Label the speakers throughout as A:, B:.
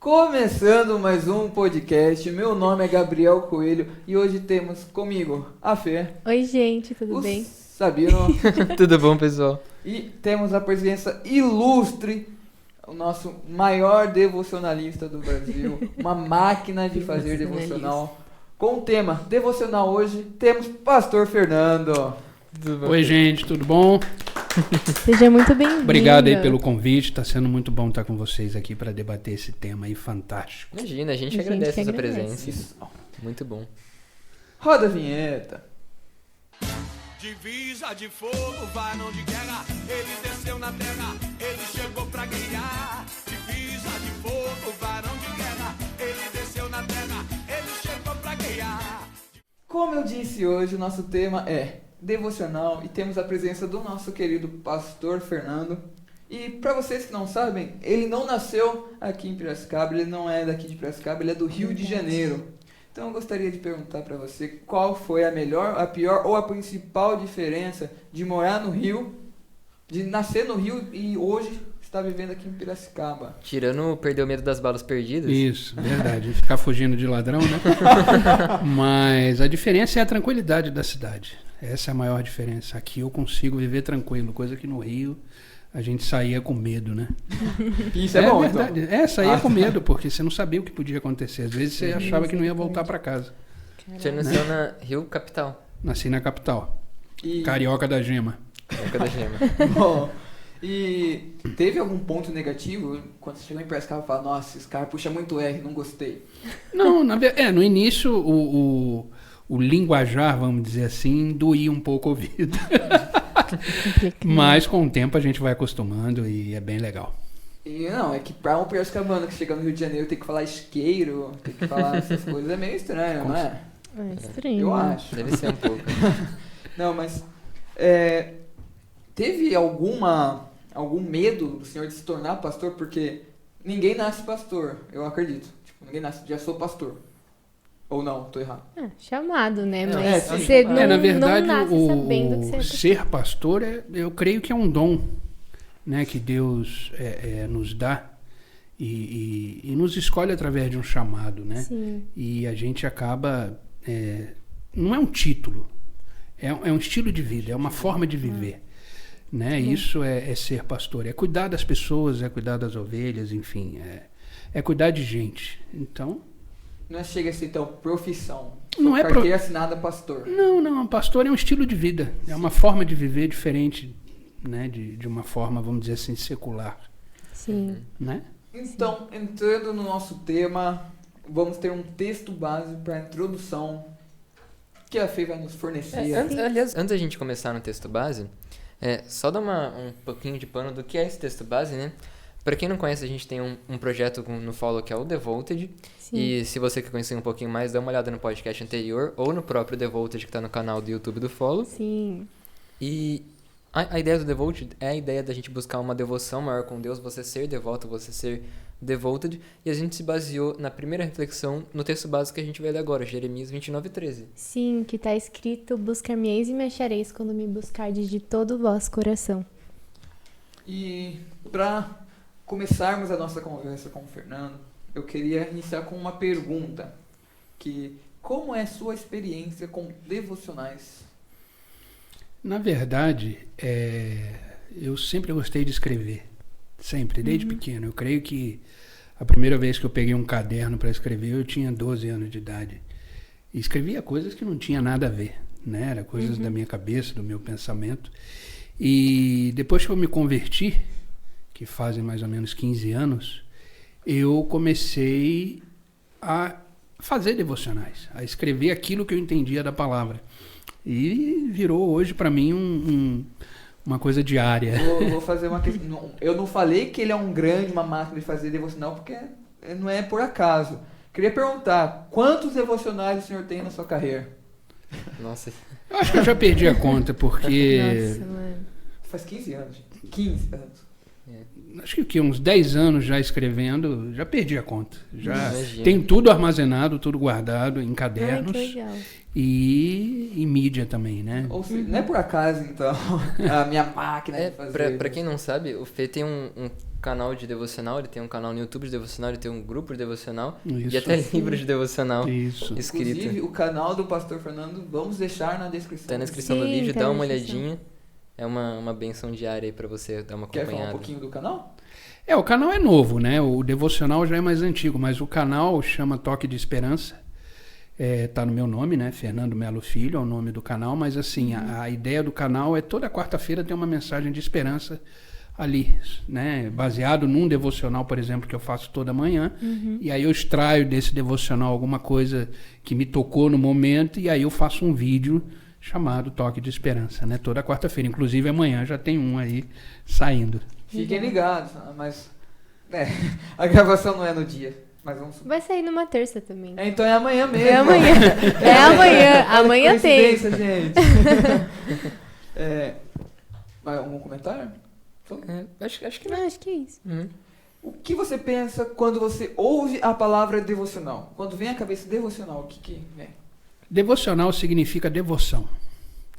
A: Começando mais um podcast, meu nome é Gabriel Coelho e hoje temos comigo a Fê.
B: Oi gente, tudo bem?
A: Sabino.
C: Tudo bom, pessoal?
A: E temos a presença ilustre, o nosso maior devocionalista do Brasil, uma máquina de fazer devocional. Com o tema devocional hoje, temos Pastor Fernando.
D: Oi gente, tudo bom?
B: Seja muito bem-vindo.
D: Obrigado aí pelo convite, está sendo muito bom estar com vocês aqui para debater esse tema aí fantástico.
C: Imagina, a gente agradece a sua presença. Isso. Muito bom.
A: Roda a vinheta.
E: Divisa de fogo, varão de guerra, ele desceu na terra, ele chegou pra guerrear. Divisa de fogo, varão de guerra, ele desceu na terra, ele chegou pra guerrear.
A: Como eu disse hoje, o nosso tema é devocional e temos a presença do nosso querido Pastor Fernando. E para vocês que não sabem, ele não nasceu aqui em Piracicaba, ele não é daqui de Piracicaba, ele é do Rio de Janeiro. Então eu gostaria de perguntar para você qual foi a melhor, a pior ou a principal diferença de morar no Rio, de nascer no Rio e hoje estar vivendo aqui em Piracicaba.
C: Tirando perder o medo das balas perdidas.
D: Isso, verdade. Ficar fugindo de ladrão, né? Mas a diferença é a tranquilidade da cidade. Essa é a maior diferença. Aqui eu consigo viver tranquilo, coisa que no Rio a gente saía com medo, né?
A: Isso é bom,
D: verdade.
A: Então.
D: Saía com medo, porque você não sabia o que podia acontecer. Às vezes você achava que não ia voltar para casa.
C: Você nasceu na Rio Capital.
D: Nasci na capital.
A: E...
D: Carioca da Gema.
C: Carioca da Gema.
A: Bom, e teve algum ponto negativo quando você chegou em Piracicaba e falou, nossa, esse cara puxa muito R, não gostei?
D: Não, no início o linguajar, vamos dizer assim, doía um pouco o ouvido. Mas com o tempo a gente vai acostumando e é bem legal.
A: E não, é que pra um piracicabano que chega no Rio de Janeiro tem que falar isqueiro, tem que falar essas coisas, é meio estranho, não é?
B: É estranho.
A: Eu acho.
C: Deve ser um pouco.
A: Não, mas teve algum medo do senhor de se tornar pastor? Porque ninguém nasce pastor, eu acredito. Tipo, ninguém nasce, já sou pastor. Ou não, tô errado.
B: Chamado, né?
A: Sim.
B: Mas você não,
D: na verdade,
B: não nasce sabendo que você é
D: ser pastor, eu creio que é um dom, né, que Deus nos dá e nos escolhe através de um chamado, né?
B: Sim.
D: E a gente acaba... não é um título, é um estilo de vida, é uma forma de viver. Né? Isso é ser pastor, é cuidar das pessoas, é cuidar das ovelhas, enfim, é cuidar de gente. Então...
A: Não chega a ser, então, profissão.
D: Não é
A: carteira assinada pastor.
D: Não, pastor é um estilo de vida. É uma forma de viver diferente, né? De uma forma, vamos dizer assim, secular.
B: Sim.
D: Né?
A: Então, entrando no nosso tema, vamos ter um texto base para a introdução que a Fê vai nos fornecer.
C: Aliás, antes da gente começar no texto base, só dar um pouquinho de pano do que é esse texto base, né? Para quem não conhece, a gente tem um projeto no Follow que é o Devoted. Sim. E se você quer conhecer um pouquinho mais, dá uma olhada no podcast anterior ou no próprio Devoted que está no canal do YouTube do Follow.
B: Sim.
C: E a ideia do Devoted é a ideia da gente buscar uma devoção maior com Deus, você ser devoto, você ser devoted. E a gente se baseou na primeira reflexão no texto básico que a gente vai ler agora, Jeremias 29:13.
B: Sim, que está escrito, buscar-me-eis e me achareis quando me buscardes de todo o vosso coração.
A: E para começarmos a nossa conversa com o Fernando, eu queria iniciar com uma pergunta, que como é a sua experiência com devocionais?
D: Na verdade, eu sempre gostei de escrever, sempre, desde pequeno. Eu creio que a primeira vez que eu peguei um caderno para escrever, eu tinha 12 anos de idade. E escrevia coisas que não tinha nada a ver, né? Era coisas da minha cabeça, do meu pensamento. E depois que eu me converti, que fazem mais ou menos 15 anos, eu comecei a fazer devocionais, a escrever aquilo que eu entendia da palavra. E virou hoje para mim uma coisa diária.
A: Vou fazer uma questão. Eu não falei que ele é uma máquina de fazer devocional, porque não é por acaso. Queria perguntar, quantos devocionais o senhor tem na sua carreira?
C: Nossa.
D: Eu acho que eu já perdi a conta, porque...
B: Nossa, mano.
A: Faz 15 anos, gente. 15 anos.
D: acho que uns 10 anos já escrevendo, já perdi a conta. Já
C: Imagina.
D: tem tudo armazenado, tudo guardado em
B: Ai,
D: cadernos
B: que legal.
D: e em mídia também, né?
A: Ou seja, não é por acaso, então, a minha máquina de fazer.
C: Pra quem não sabe, o Fê tem um canal de devocional, ele tem um canal no YouTube de devocional, ele tem um grupo de devocional
D: Isso.
C: e até livro de devocional
D: Isso.
C: escrito.
A: Inclusive, o canal do Pastor Fernando, vamos deixar na descrição.
C: Tá na descrição do
B: Sim,
C: vídeo,
B: tá
C: dá
B: na
C: uma
B: descrição.
C: olhadinha. É uma benção diária aí pra você dar uma
A: Quer falar um
C: acompanhada.
A: pouquinho do canal?
D: O canal é novo, né? O devocional já é mais antigo, mas o canal chama Toque de Esperança. Tá no meu nome, né? Fernando Melo Filho é o nome do canal, mas assim, a ideia do canal é toda quarta-feira ter uma mensagem de esperança ali, né? Baseado num devocional, por exemplo, que eu faço toda manhã, e aí eu extraio desse devocional alguma coisa que me tocou no momento, e aí eu faço um vídeo chamado Toque de Esperança, né? Toda quarta-feira, inclusive amanhã já tem um aí saindo.
A: Fiquem ligados, mas a gravação não é no dia. Mas vamos...
B: Vai sair numa terça também.
A: Então é amanhã mesmo.
B: É amanhã. É amanhã. Amanhã tem.
A: Coincidência, gente. Mais algum comentário?
C: Acho que não.
B: Não, acho que é isso.
A: O que você pensa quando você ouve a palavra devocional? Quando vem à cabeça devocional, o que vem?
D: Devocional significa devoção.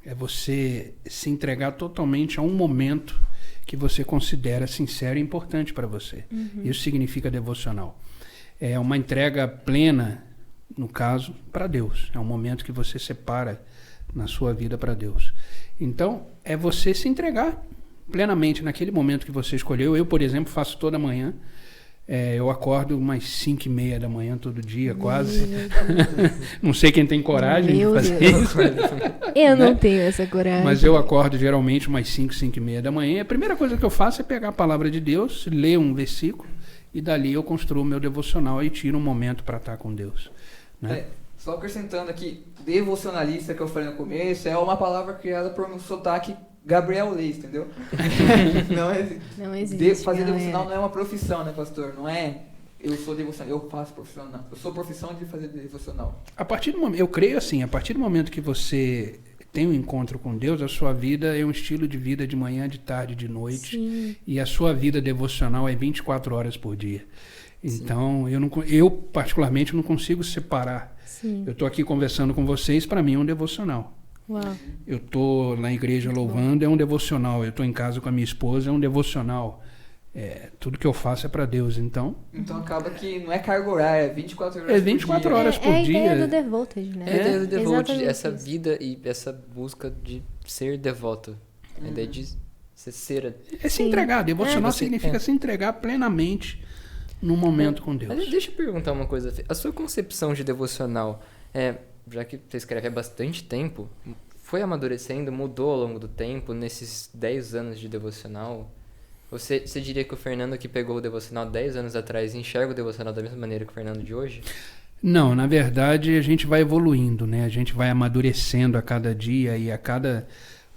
D: É você se entregar totalmente a um momento que você considera sincero e importante para você. Isso significa devocional. É uma entrega plena, no caso, para Deus. É um momento que você separa na sua vida para Deus. Então, é você se entregar plenamente naquele momento que você escolheu. Eu, por exemplo, faço toda manhã. Eu acordo umas 5h30 da manhã todo dia, quase. Não sei quem tem coragem
B: Meu
D: de fazer
B: Deus.
D: isso.
B: Eu não
D: Né?
B: tenho essa coragem.
D: Mas eu acordo geralmente umas 5h30 da manhã. E a primeira coisa que eu faço é pegar a palavra de Deus, ler um versículo, e dali eu construo o meu devocional e tiro um momento para estar com Deus. Né?
A: Só acrescentando aqui, devocionalista que eu falei no começo, é uma palavra criada por um sotaque Gabriel Leis, entendeu?
B: Não existe.
A: Fazer
B: galera.
A: devocional não é uma profissão, né, pastor? Não é eu sou devocional, eu faço profissional. Eu sou profissão de fazer devocional.
D: A partir do momento, eu creio assim, a partir do momento que você tem um encontro com Deus, a sua vida é um estilo de vida de manhã, de tarde, de noite.
B: Sim.
D: E a sua vida devocional é 24 horas por dia. Então, eu particularmente não consigo separar.
B: Sim.
D: Eu estou aqui conversando com vocês, para mim é um devocional.
B: Uau.
D: Eu estou na igreja louvando, é um devocional. Eu estou em casa com a minha esposa, é um devocional. Tudo que eu faço é para Deus, então...
A: Então acaba que não é carga horária, é 24 horas
D: É 24
A: por dia.
D: horas por
B: É a
D: dia.
B: ideia do Devoted, né?
C: É a ideia do devote,
B: exatamente
C: essa
B: isso.
C: vida e essa busca de ser devoto. A ideia de ser...
D: É se
B: Sim.
D: entregar. Devocional
C: você-
D: significa se entregar plenamente no momento com
C: Mas
D: Deus.
C: deixa eu perguntar uma coisa. A sua concepção de devocional, já que você escreve há bastante tempo, foi amadurecendo, mudou ao longo do tempo, nesses 10 anos de devocional? Você diria que o Fernando que pegou o devocional 10 anos atrás enxerga o devocional da mesma maneira que o Fernando de hoje?
D: Não, na verdade a gente vai evoluindo, né? A gente vai amadurecendo a cada dia e a cada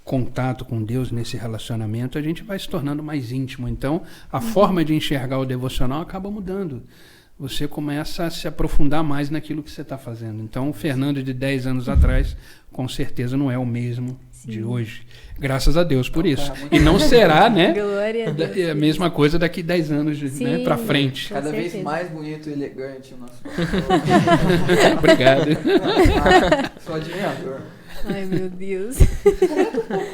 D: contato com Deus nesse relacionamento, a gente vai se tornando mais íntimo. Então, a forma de enxergar o devocional acaba mudando. Você começa a se aprofundar mais naquilo que você está fazendo. Então, o Fernando de 10 anos atrás, com certeza não é o mesmo de hoje. Graças a Deus por isso.
A: muito
D: E não será, né?
B: Glória a Deus.
D: É a mesma coisa daqui 10 anos, né,
B: Sim.
D: para frente.
B: Com
A: Cada vez
B: certeza.
A: mais bonito e elegante o nosso
D: Obrigado.
A: Sou admirador.
B: Ai, meu Deus.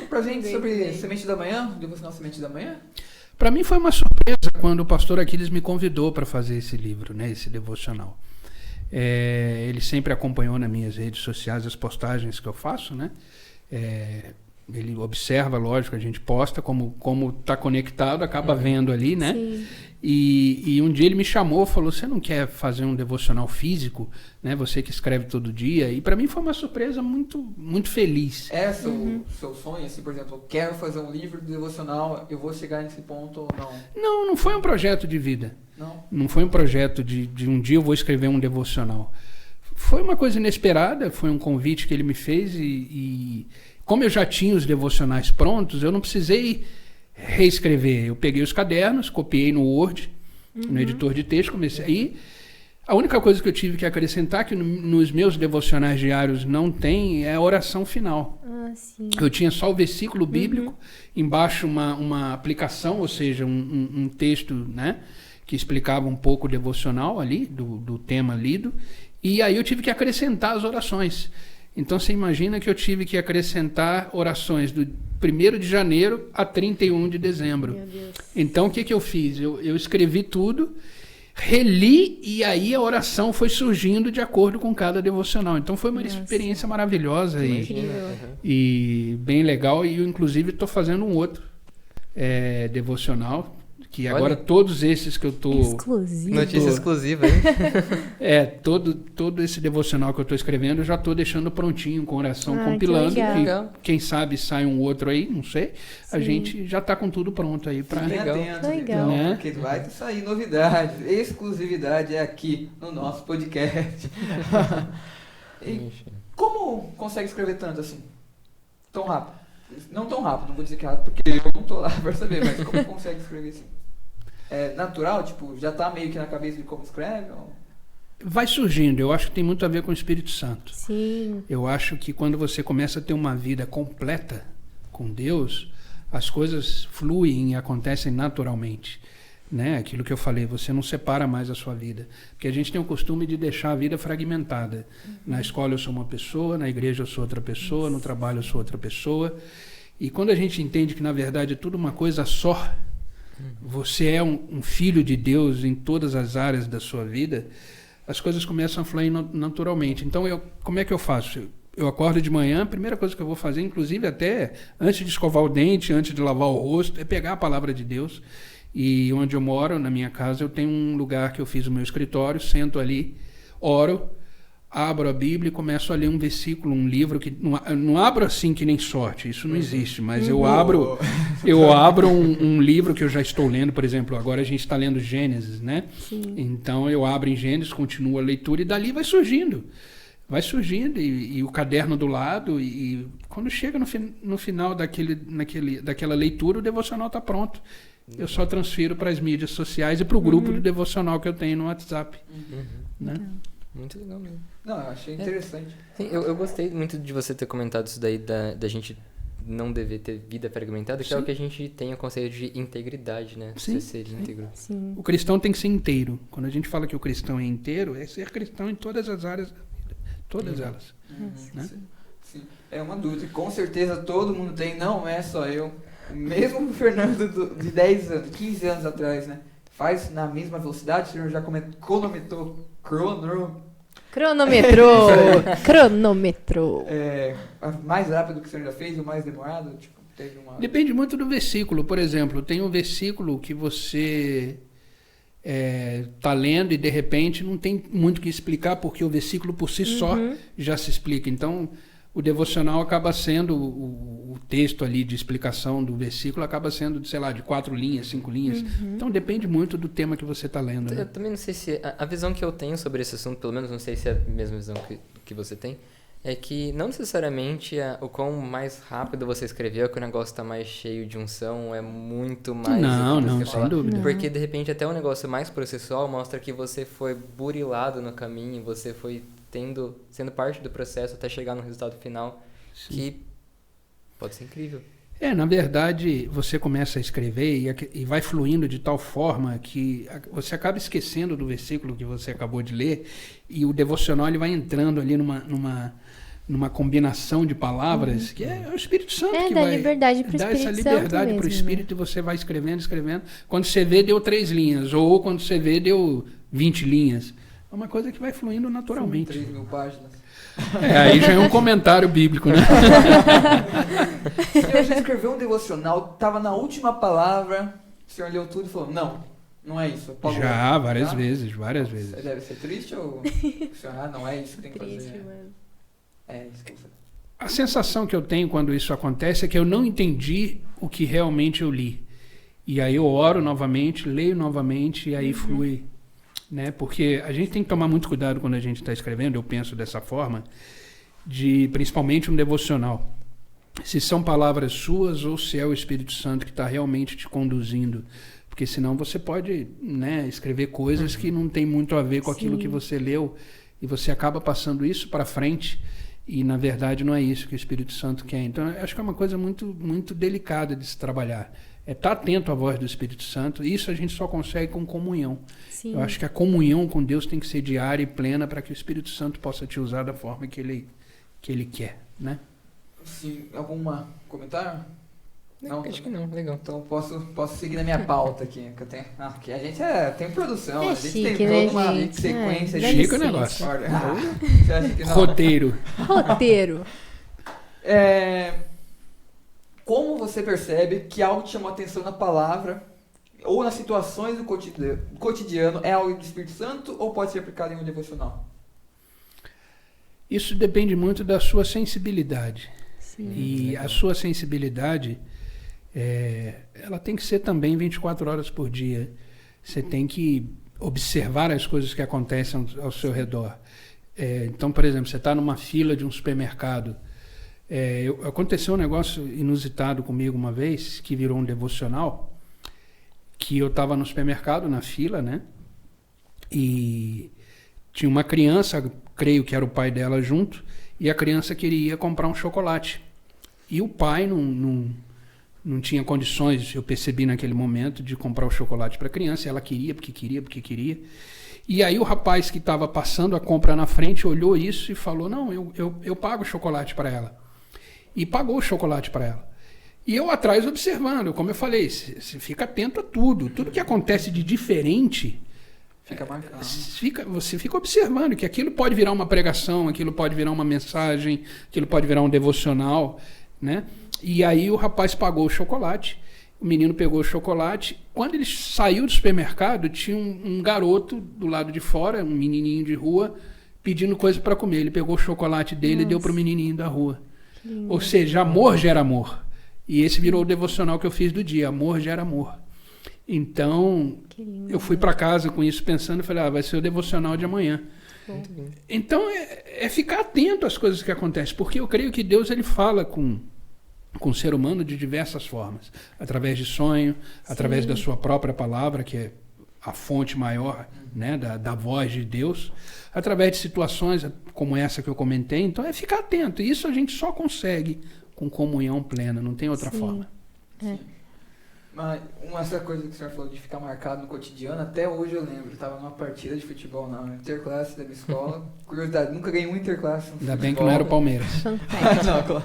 A: Pra gente
B: Bem,
A: sobre
B: bem.
A: Semente da Manhã, devocional Semente da Manhã.
D: Para mim foi uma surpresa quando o pastor Aquiles me convidou para fazer esse livro, né, esse devocional. Ele sempre acompanhou nas minhas redes sociais as postagens que eu faço, né? Ele observa, lógico, a gente posta, como está conectado, acaba vendo ali, né?
B: Sim.
D: E um dia ele me chamou, falou, você não quer fazer um devocional físico, né? Você que escreve todo dia. E para mim foi uma surpresa muito, muito feliz.
A: É seu sonho, assim, por exemplo, eu quero fazer um livro de devocional, eu vou chegar nesse ponto ou não?
D: Não foi um projeto de vida. Não foi um projeto de um dia eu vou escrever um devocional. Foi uma coisa inesperada, foi um convite que ele me fez e como eu já tinha os devocionais prontos, eu não precisei reescrever. Eu peguei os cadernos, copiei no Word, no editor de texto, comecei aí. A única coisa que eu tive que acrescentar, que nos meus devocionais diários não tem, é a oração final.
B: Ah, sim.
D: Eu tinha só o versículo bíblico, embaixo uma aplicação, ou seja, um texto, né, que explicava um pouco o devocional ali, do tema lido, e aí eu tive que acrescentar as orações. Então você imagina que eu tive que acrescentar orações do 1º de janeiro a 31 de dezembro.
B: Meu Deus.
D: Então o que eu fiz? Eu escrevi tudo, reli, e aí a oração foi surgindo de acordo com cada devocional. Então foi uma experiência maravilhosa e bem legal. E eu, inclusive, estou fazendo um outro devocional, que agora todos esses que eu estou...
B: Exclusivo.
C: Notícia exclusiva, hein?
D: Todo esse devocional que eu estou escrevendo, eu já estou deixando prontinho, com oração,
B: que
D: compilando.
B: legal.
D: Quem sabe sai um outro aí, não sei. A
B: Sim.
D: gente já está com tudo pronto aí para...
A: Fiquem atentos,
B: Legal.
A: então,
D: Né?
A: porque vai sair novidades. Exclusividade é aqui no nosso podcast. E como consegue escrever tanto assim? Tão rápido? Não tão rápido, não vou dizer que é rápido, porque eu não tô lá para saber, mas como consegue escrever assim? É natural? Tipo, já tá meio que na cabeça de como escreve? Ou...
D: Vai surgindo, eu acho que tem muito a ver com o Espírito Santo.
B: Sim.
D: Eu acho que quando você começa a ter uma vida completa com Deus, as coisas fluem e acontecem naturalmente. Né? Aquilo que eu falei, você não separa mais a sua vida. Porque a gente tem o costume de deixar a vida fragmentada. Na escola eu sou uma pessoa, na igreja eu sou outra pessoa, no trabalho eu sou outra pessoa. E quando a gente entende que na verdade é tudo uma coisa só, você é um filho de Deus em todas as áreas da sua vida, as coisas começam a fluir naturalmente. Então, como é que eu faço? Eu acordo de manhã, a primeira coisa que eu vou fazer, inclusive até antes de escovar o dente, antes de lavar o rosto, é pegar a palavra de Deus. E onde eu moro, na minha casa, eu tenho um lugar que eu fiz o meu escritório, sento ali, oro, abro a Bíblia e começo a ler um versículo, um livro, que não abro assim que nem sorte, isso não existe, mas eu abro um livro que eu já estou lendo, por exemplo, agora a gente está lendo Gênesis, né?
B: Sim.
D: Então eu abro em Gênesis, continuo a leitura e dali vai surgindo e o caderno do lado, e quando chega no final daquela leitura, o devocional está pronto. Eu só transfiro para as mídias sociais e para o grupo de devocional que eu tenho no WhatsApp. Né?
C: Muito legal mesmo.
A: Não, eu achei interessante.
C: Sim, eu gostei muito de você ter comentado isso daí, da gente não dever ter vida fragmentada, que é o que a gente tem o conceito de integridade, né?
D: Sim.
C: Você ser íntegro.
B: Sim.
D: O cristão tem que ser inteiro. Quando a gente fala que o cristão é inteiro, é ser cristão em todas as áreas da vida. Todas elas. Né?
A: Sim. É uma dúvida que com certeza todo mundo tem, não é só eu. Mesmo o Fernando de 10 anos, 15 anos atrás, né? Faz na mesma velocidade, o senhor já cronometrou.
B: Cronometrou.
A: Mais rápido que o senhor já fez, o mais demorado? Tipo, teve uma...
D: Depende muito do versículo. Por exemplo, tem um versículo que você está lendo e de repente não tem muito o que explicar, porque o versículo por si só já se explica. Então, o devocional acaba sendo, o texto ali de explicação do versículo acaba sendo, sei lá, de 4 linhas, 5 linhas. Então depende muito do tema que você está lendo. Né?
C: Eu também não sei se... A visão que eu tenho sobre esse assunto, pelo menos não sei se é a mesma visão que você tem, é que não necessariamente o quão mais rápido você escreveu, que o negócio está mais cheio de unção, é muito mais...
D: Não, sem dúvida.
C: Porque, de repente, até um negócio mais processual mostra que você foi burilado no caminho, você foi sendo parte do processo até chegar no resultado final, que pode ser incrível.
D: Na verdade, você começa a escrever e vai fluindo de tal forma que você acaba esquecendo do versículo que você acabou de ler, e o devocional ele vai entrando ali numa combinação de palavras, que é o Espírito Santo que vai
B: liberdade pro
D: dar
B: Espírito
D: essa liberdade
B: Santo
D: para o
B: mesmo,
D: Espírito, e você vai escrevendo. Quando você vê, deu 3 linhas, ou quando você vê, deu 20 linhas. É uma coisa que vai fluindo naturalmente.
A: 3.000 páginas.
D: Aí já é um comentário bíblico, né?
A: O senhor já escreveu um devocional, estava na última palavra, o senhor leu tudo e falou, não é isso.
D: Já, várias vezes.
A: Você deve ser triste ou o senhor, não é isso que tem que fazer?
B: Triste, mano.
A: É isso que eu fazer.
D: A sensação que eu tenho quando isso acontece é que eu não entendi o que realmente eu li. E aí eu oro novamente, leio novamente e aí flui. Né? Porque a gente tem que tomar muito cuidado quando a gente está escrevendo, eu penso dessa forma, principalmente um devocional. Se são palavras suas ou se é o Espírito Santo que está realmente te conduzindo. Porque senão você pode, né, escrever coisas que não tem muito a ver com aquilo que você leu e você acaba passando isso para frente e, na verdade, não é isso que o Espírito Santo quer. Então, eu acho que é uma coisa muito, muito delicada de se trabalhar. É estar atento à voz do Espírito Santo. E isso a gente só consegue com comunhão.
B: Sim.
D: Eu acho que a comunhão com Deus tem que ser diária e plena para que o Espírito Santo possa te usar da forma que ele quer, né?
A: Sim, algum comentário?
C: Não, acho que não, legal.
A: Então posso seguir na minha pauta aqui, que eu tenho. Aqui a gente tem produção,
B: É
A: a gente
B: chique,
A: tem
B: né,
A: toda uma
B: gente?
A: sequência
B: Dá
A: de
D: Chique o
B: licença.
D: negócio.
A: Olha, você acha que não?
D: Roteiro.
B: Roteiro.
A: Como você percebe que algo te chamou a atenção na palavra ou nas situações do cotidiano é algo do Espírito Santo ou pode ser aplicado em um devocional?
D: Isso depende muito da sua sensibilidade.
B: Sim.
D: E a sua sensibilidade, ela tem que ser também 24 horas por dia. Você tem que observar as coisas que acontecem ao seu redor. Então, por exemplo, você está numa fila de um supermercado. Aconteceu um negócio inusitado comigo uma vez, que virou um devocional, que eu estava no supermercado, na fila, né? E tinha uma criança, creio que era o pai dela junto, e a criança queria comprar um chocolate. E o pai não tinha condições, eu percebi naquele momento, de comprar o chocolate para a criança. Ela queria, porque queria. E aí o rapaz que estava passando a compra na frente olhou isso e falou, não, eu pago o chocolate para ela. E pagou o chocolate para ela. E eu atrás observando, como eu falei, você fica atento a tudo. Tudo que acontece de diferente,
A: Fica marcado.
D: você fica observando que aquilo pode virar uma pregação, aquilo pode virar uma mensagem, aquilo pode virar um devocional, né? E aí o rapaz pagou o chocolate, o menino pegou o chocolate. Quando ele saiu do supermercado, tinha um garoto do lado de fora, um menininho de rua, pedindo coisa para comer. Ele pegou o chocolate dele e deu para o menininho da rua. Ou seja, amor gera amor. E esse virou o devocional que eu fiz do dia, amor gera amor. Então, eu fui para casa com isso pensando, falei, vai ser o devocional de amanhã. Então, é ficar atento às coisas que acontecem, porque eu creio que Deus ele fala com o ser humano de diversas formas, através de sonho, através da sua própria palavra, que é a fonte maior, né, da voz de Deus, através de situações como essa que eu comentei. Então, é ficar atento. E isso a gente só consegue com comunhão plena, não tem outra forma.
A: Mas essa coisa que o senhor falou de ficar marcado no cotidiano, até hoje eu lembro. Eu estava numa partida de futebol na interclasse da minha escola. Curiosidade, nunca ganhei um interclasse no
D: Ainda
A: futebol.
D: bem que não era o Palmeiras.
A: Não, claro.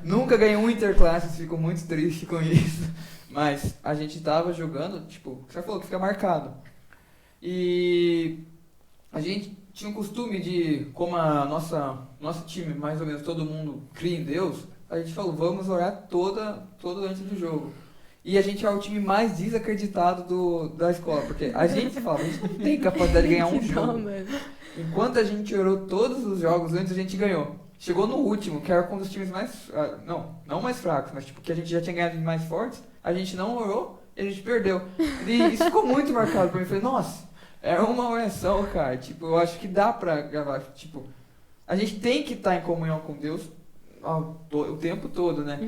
A: Nunca ganhei um interclasse, fico muito triste com isso. Mas a gente tava jogando, tipo, o senhor falou que fica marcado. E a gente tinha um costume de, como nosso time, mais ou menos todo mundo cria em Deus, a gente falou, vamos orar todo antes do jogo. E a gente é o time mais desacreditado da escola, porque a gente fala, a gente não tem capacidade de ganhar um jogo. Enquanto a gente orou todos os jogos antes, a gente ganhou. Chegou no último, que era com um dos times mais... não mais fracos, mas tipo, que a gente já tinha ganhado de mais fortes, a gente não orou e a gente perdeu. E isso ficou muito marcado pra mim. Eu falei, nossa, é uma oração, cara. Tipo, eu acho que dá pra gravar. Tipo, a gente tem que estar em comunhão com Deus o tempo todo, né?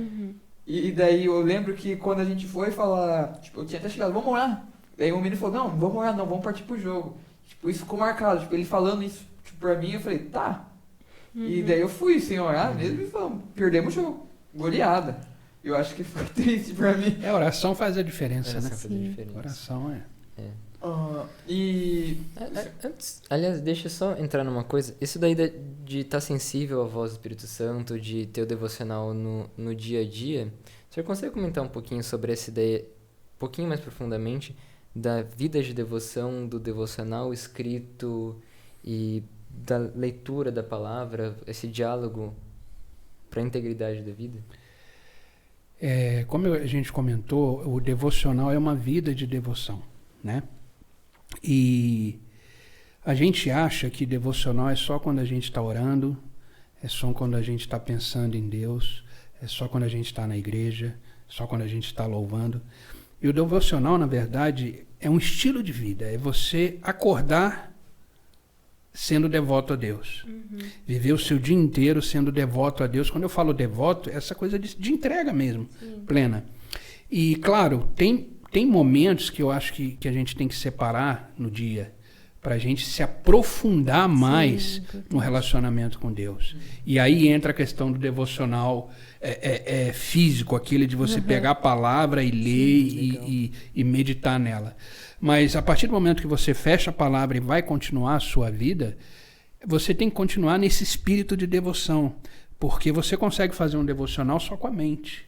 A: E daí eu lembro que quando a gente foi falar, tipo, eu tinha até chegado, vamos orar. Daí o menino falou, não vamos orar não, vamos partir pro jogo. Tipo, isso ficou marcado, tipo, ele falando isso tipo, pra mim, eu falei, tá. E daí eu fui sem orar mesmo e falamos, perdemos o jogo, goleada. Eu acho que foi triste pra mim.
D: A oração faz a diferença, né?
C: Faz a diferença.
D: Oração
C: Antes, aliás, deixa eu só entrar numa coisa. Isso daí de estar sensível à voz do Espírito Santo, de ter o devocional no dia a dia, o senhor consegue comentar um pouquinho sobre essa ideia, um pouquinho mais profundamente, da vida de devoção, do devocional escrito e da leitura da palavra, esse diálogo para a integridade da vida?
D: Como a gente comentou, o devocional é uma vida de devoção, né? E a gente acha que devocional é só quando a gente está orando, é só quando a gente está pensando em Deus, é só quando a gente está na igreja, só quando a gente está louvando. E o devocional, na verdade, é um estilo de vida, é você acordar sendo devoto a Deus. Viver o seu dia inteiro sendo devoto a Deus. Quando eu falo devoto, é essa coisa de entrega mesmo, plena. E, claro, tem tem momentos que eu acho que a gente tem que separar no dia para a gente se aprofundar mais no relacionamento com Deus. E aí entra a questão do devocional físico, aquele de você pegar a palavra e ler e meditar nela. Mas a partir do momento que você fecha a palavra e vai continuar a sua vida, você tem que continuar nesse espírito de devoção, porque você consegue fazer um devocional só com a mente.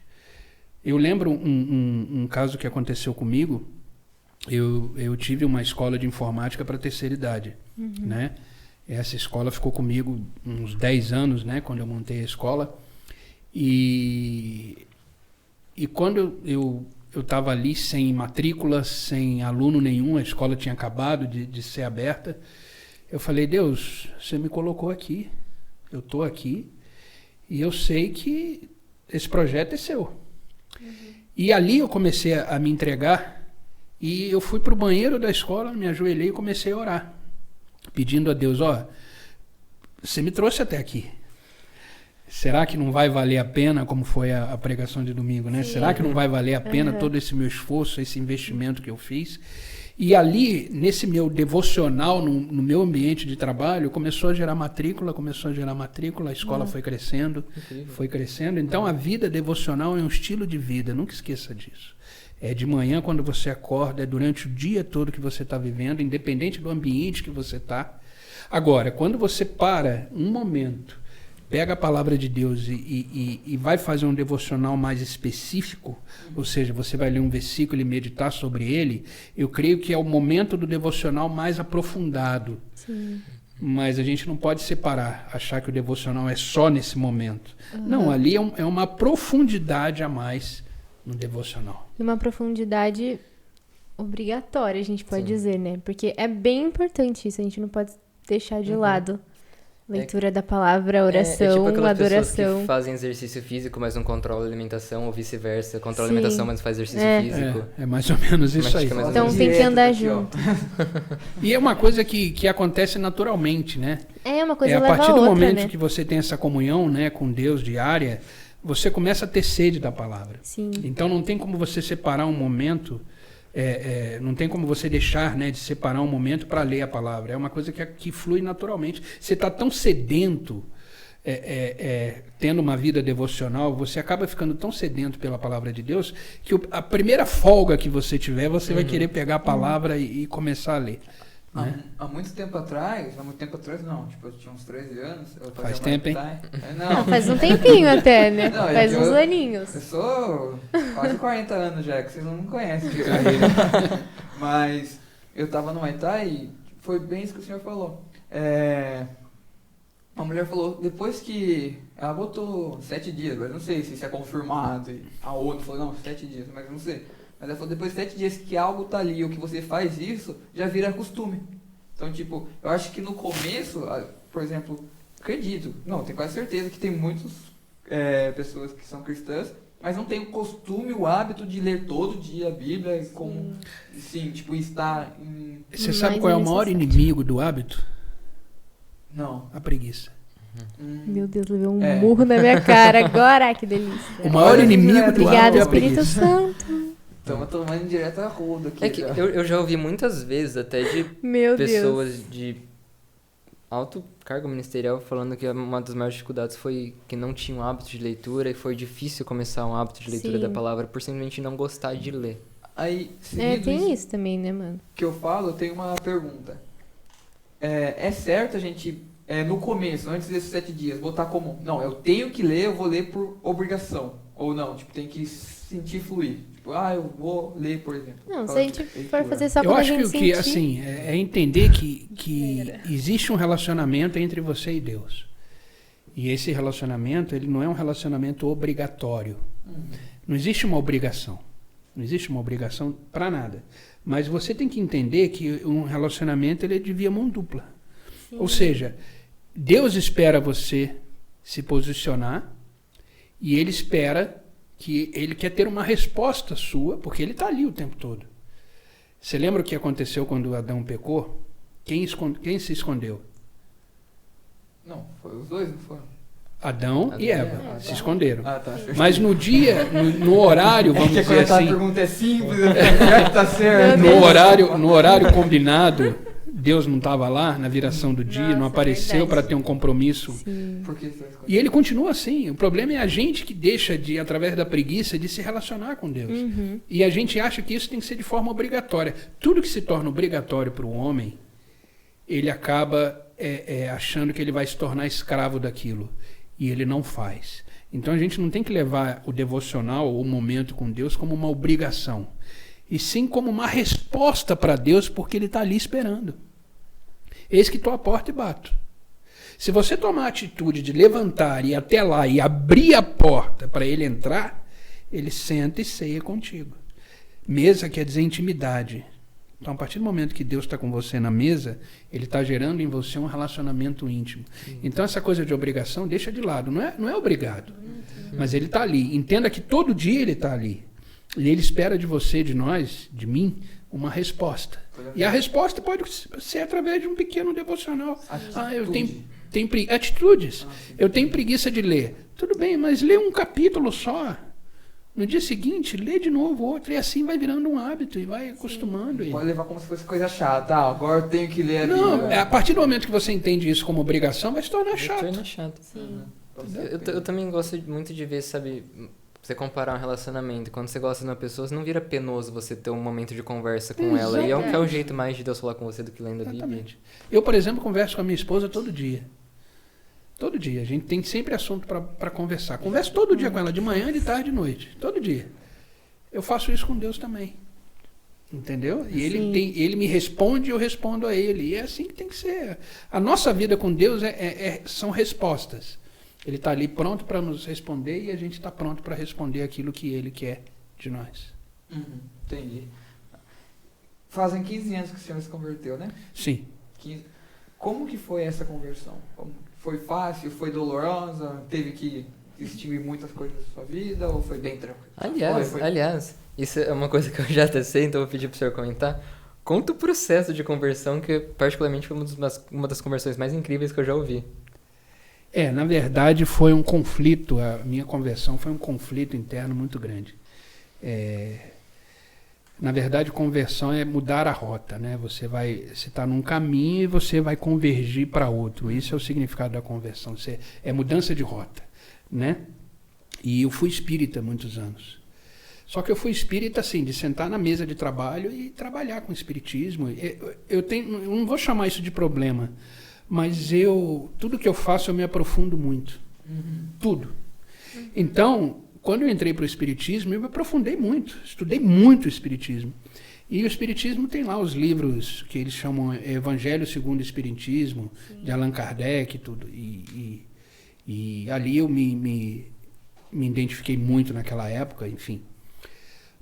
D: Eu lembro um caso que aconteceu comigo. Eu tive uma escola de informática para terceira idade, né? Essa escola ficou comigo uns 10 anos, né? Quando eu montei a escola. E quando eu estava ali sem matrícula, sem aluno nenhum, a escola tinha acabado de ser aberta, eu falei, Deus, você me colocou aqui, eu estou aqui, e eu sei que esse projeto é seu. E ali eu comecei a me entregar. E eu fui para o banheiro da escola, me ajoelhei e comecei a orar, pedindo a Deus, você me trouxe até aqui. Será que não vai valer a pena, como foi a pregação de domingo, né? Sim. Será que não vai valer a pena todo esse meu esforço, esse investimento que eu fiz? E ali, nesse meu devocional, no meu ambiente de trabalho, começou a gerar matrícula, a escola foi crescendo. Então, a vida devocional é um estilo de vida, nunca esqueça disso. É de manhã quando você acorda, é durante o dia todo que você está vivendo, independente do ambiente que você está. Agora, quando você para um momento, pega a palavra de Deus e vai fazer um devocional mais específico, ou seja, você vai ler um versículo e meditar sobre ele, eu creio que é o momento do devocional mais aprofundado. Sim. Mas a gente não pode separar, achar que o devocional é só nesse momento. Não, ali é uma profundidade a mais no devocional.
B: Uma profundidade obrigatória, a gente pode dizer, né? Porque é bem importante isso, a gente não pode deixar de lado. Leitura da palavra, oração,
C: tipo aquelas
B: adoração.
C: Pessoas que fazem exercício físico, mas não controlam a alimentação, ou vice-versa. Controla a alimentação, mas não faz exercício físico.
D: É mais ou menos isso aí.
B: Então tem que andar junto.
D: E é uma coisa que acontece naturalmente, né?
B: É uma coisa leva
D: a partir
B: a
D: do
B: outra,
D: momento
B: né?
D: que você tem essa comunhão, né, com Deus diária, você começa a ter sede da palavra.
B: Sim.
D: Então não tem como você separar um momento, não tem como você deixar, né, de separar um momento para ler a palavra. É uma coisa que flui naturalmente. Você está tão sedento, tendo uma vida devocional, você acaba ficando tão sedento pela palavra de Deus, que a primeira folga que você tiver, você vai querer pegar a palavra e começar a ler. Né?
A: Há muito tempo atrás não, tipo, eu tinha uns 13 anos.
D: Faz tempo, hein?
A: Não,
B: faz um tempinho até, né?
A: Não,
B: faz uns aninhos.
A: Eu sou quase 40 anos já, que vocês não me conhecem de carreira. Mas eu tava no Muay Thai e foi bem isso que o senhor falou. Uma mulher falou, depois que ela botou 7 dias, mas não sei se isso é confirmado. E a outra falou, não, 7 dias, mas não sei. Mas ela falou, depois de 7 dias que algo tá ali, ou que você faz isso, já vira costume. Então, tipo, eu acho que no começo, por exemplo, acredito, não, tenho quase certeza que tem muitas pessoas que são cristãs, mas não tem o costume, o hábito de ler todo dia a Bíblia, como, sim, tipo, estar em...
D: Você sabe qual é o maior inimigo do hábito?
A: Não.
D: A preguiça.
B: Meu Deus, levei um murro na minha cara agora, que delícia.
D: O maior inimigo do hábito é a
B: Espírito
D: preguiça.
B: Santo.
A: Estamos tomando direto a roda aqui.
C: É que eu já ouvi muitas vezes até de pessoas de alto cargo ministerial falando que uma das maiores dificuldades foi que não tinha um hábito de leitura e foi difícil começar um hábito de leitura da palavra por simplesmente não gostar de ler.
A: Aí,
B: tem isso também, né, mano?
A: Que eu falo, eu tenho uma pergunta. É certo a gente, no começo, antes desses 7 dias, botar como, não, eu tenho que ler, eu vou ler por obrigação. Ou não, tipo, tem que sentir fluir. Tipo, eu vou ler, por exemplo.
B: Não, se a gente for fazer só
D: eu
B: quando a
D: acho
B: gente
D: que
B: sentir...
D: assim, é entender que existe um relacionamento entre você e Deus. E esse relacionamento, ele não é um relacionamento obrigatório. Não existe uma obrigação. Não existe uma obrigação para nada. Mas você tem que entender que um relacionamento ele é de via mão dupla. Sim. Ou seja, Deus espera você se posicionar e Ele espera que Ele quer ter uma resposta sua, porque Ele está ali o tempo todo. Você lembra o que aconteceu quando Adão pecou? Quem se escondeu?
A: Não, foi os dois, não foram?
D: Adão e Eva se esconderam.
A: Ah, tá.
D: Mas no dia, no horário, vamos
A: É que
D: dizer
A: quando a
D: assim,
A: pergunta é simples, já tá certo.
D: no horário combinado, Deus não estava lá na viração do dia, não
B: Nossa,
D: apareceu
B: verdade.
D: para ter um compromisso.
B: Sim.
A: Por que você vai escolher?
D: E ele continua assim. O problema é a gente que deixa de, através da preguiça, de se relacionar com Deus. E a gente acha que isso tem que ser de forma obrigatória. Tudo que se torna obrigatório para o homem, ele acaba achando que ele vai se tornar escravo daquilo. E ele não faz. Então a gente não tem que levar o devocional ou o momento com Deus como uma obrigação. E sim como uma resposta para Deus, porque ele está ali esperando. Eis que estou à porta e bato. Se você tomar a atitude de levantar e ir até lá e abrir a porta para ele entrar, ele senta e ceia contigo. Mesa quer dizer intimidade. Então, a partir do momento que Deus está com você na mesa, ele está gerando em você um relacionamento íntimo. Então, essa coisa de obrigação, deixa de lado. Não é obrigado. Mas ele está ali. Entenda que todo dia ele está ali. E ele espera de você, de nós, de mim, uma resposta. E a resposta pode ser através de um pequeno devocional. Eu tenho atitudes. Eu tenho preguiça de ler. Tudo bem, mas lê um capítulo só. No dia seguinte, lê de novo outro. E assim vai virando um hábito e vai acostumando.
A: Pode levar como se fosse coisa chata. Agora eu tenho que ler a
D: Não,
A: Bíblia.
D: a partir do momento que você entende isso como obrigação, vai se tornar chato.
C: Torna chato.
B: Sim.
C: Eu também gosto muito de ver, sabe, você comparar um relacionamento. Quando você gosta de uma pessoa, não vira penoso você ter um momento de conversa com ela. E que é o jeito mais de Deus falar com você do que lendo a Bíblia.
D: Exatamente. Eu, por exemplo, converso com a minha esposa todo dia. Todo dia. A gente tem sempre assunto para conversar. Converso todo dia com ela, de manhã, de tarde, de noite. Todo dia. Eu faço isso com Deus também. Entendeu? E ele me responde e eu respondo a ele. E é assim que tem que ser. A nossa vida com Deus são respostas. Ele está ali pronto para nos responder e a gente está pronto para responder aquilo que ele quer de nós.
A: Entendi. Fazem 15 anos que o senhor se converteu, né?
D: Sim.
A: 15. Como que foi essa conversão? Foi fácil? Foi dolorosa? Teve que extinguir muitas coisas da sua vida? Ou foi bem tranquilo?
C: Aliás, isso é uma coisa que eu já até sei, então eu vou pedir para o senhor comentar. Conta o processo de conversão, que particularmente foi uma das conversões mais incríveis que eu já ouvi.
D: Na verdade foi um conflito, a minha conversão foi um conflito interno muito grande. Na verdade, conversão é mudar a rota, né? Você está num caminho e você vai convergir para outro. Isso é o significado da conversão. É mudança de rota, né? E eu fui espírita há muitos anos. Só que eu fui espírita assim, de sentar na mesa de trabalho e trabalhar com espiritismo. Eu não vou chamar isso de problema, mas tudo que eu faço eu me aprofundo muito. Tudo. Então, quando eu entrei para o Espiritismo, eu me aprofundei muito, estudei muito o Espiritismo. E o Espiritismo tem lá os livros que eles chamam Evangelho segundo o Espiritismo, de Allan Kardec e tudo. E ali eu me identifiquei muito naquela época, enfim.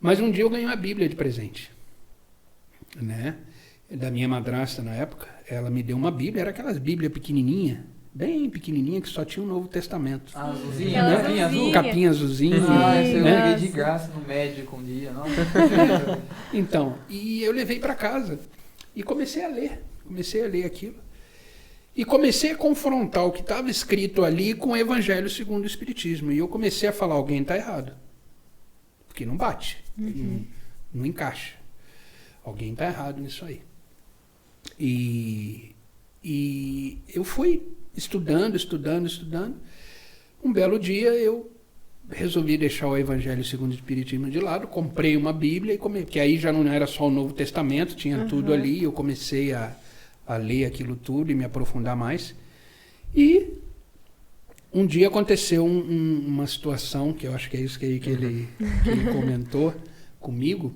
D: Mas um dia eu ganhei uma Bíblia de presente, né? Da minha madrasta na época. Ela me deu uma Bíblia, era aquelas Bíblias pequenininha, bem pequenininha, que só tinha o Novo Testamento.
A: Azulzinha,
B: Aquela
A: né?
B: azulzinha.
A: Azul.
D: Capinha azulzinha.
A: Eu
D: né?
A: peguei de graça no médico um dia. Não?
D: Então, e eu levei para casa e comecei a ler aquilo. E comecei a confrontar o que estava escrito ali com o Evangelho segundo o Espiritismo. E eu comecei a falar, alguém está errado. Porque não bate, não encaixa. Alguém está errado nisso aí. E eu fui estudando. Um belo dia eu resolvi deixar o Evangelho segundo o Espiritismo de lado, comprei uma Bíblia, que aí já não era só o Novo Testamento, tinha tudo ali, eu comecei a ler aquilo tudo e me aprofundar mais. E um dia aconteceu uma situação, que eu acho que é isso que ele comentou comigo,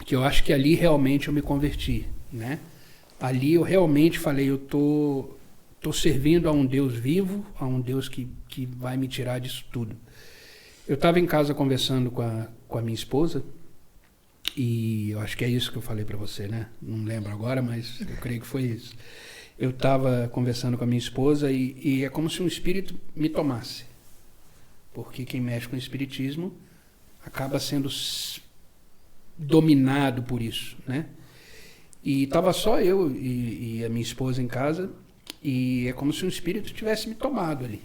D: que eu acho que ali realmente eu me converti, né? Ali eu realmente falei, eu tô servindo a um Deus vivo, a um Deus que vai me tirar disso tudo. Eu estava em casa conversando com a minha esposa, e eu acho que é isso que eu falei para você, né? Não lembro agora, mas eu creio que foi isso. Eu estava conversando com a minha esposa e é como se um espírito me tomasse. Porque quem mexe com o espiritismo acaba sendo dominado por isso, né? E estava só eu e a minha esposa em casa, e é como se um espírito tivesse me tomado ali.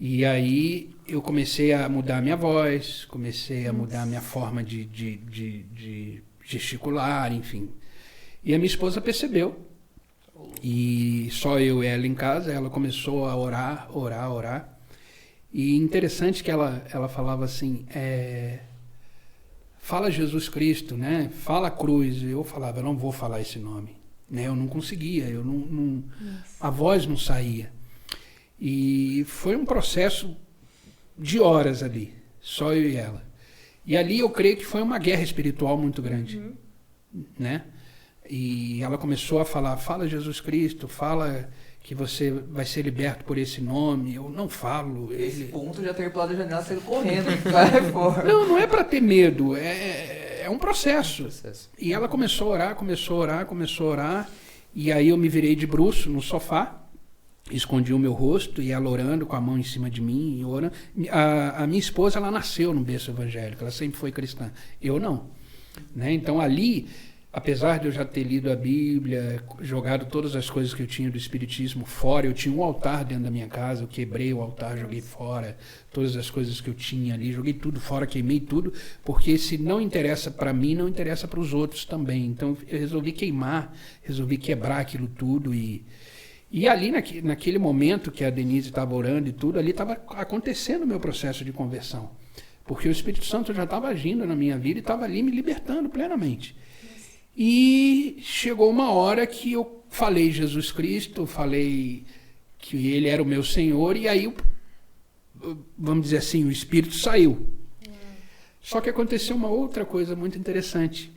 D: E aí eu comecei a mudar a minha voz, comecei a mudar a minha forma de gesticular, enfim. E a minha esposa percebeu. E só eu e ela em casa, ela começou a orar. E interessante que ela falava assim, fala Jesus Cristo, né? Fala cruz. Eu falava, eu não vou falar esse nome. Né? Eu não conseguia, a voz não saía. E foi um processo de horas ali, só eu e ela. E ali eu creio que foi uma guerra espiritual muito grande, né? E ela começou a falar, fala Jesus Cristo, fala que você vai ser liberto por esse nome. Eu não falo.
A: Esse ponto já ter pulado a janela, saiu correndo. Vai fora.
D: Não é para ter medo, é um processo. E ela começou a orar, e aí eu me virei de bruço no sofá, escondi o meu rosto e ela orando com a mão em cima de mim, e orando. A minha esposa, ela nasceu no berço evangélico, ela sempre foi cristã, eu não, né? Então ali, apesar de eu já ter lido a Bíblia, jogado todas as coisas que eu tinha do Espiritismo fora, eu tinha um altar dentro da minha casa, eu quebrei o altar, joguei fora todas as coisas que eu tinha ali, joguei tudo fora, queimei tudo, porque se não interessa para mim, não interessa para os outros também. Então eu resolvi queimar, resolvi quebrar aquilo tudo. E ali, naquele momento que a Denise estava orando e tudo, ali estava acontecendo o meu processo de conversão. Porque o Espírito Santo já estava agindo na minha vida e estava ali me libertando plenamente. E chegou uma hora que eu falei Jesus Cristo, falei que Ele era o meu Senhor, e aí, vamos dizer assim, o Espírito saiu. Só que aconteceu uma outra coisa muito interessante,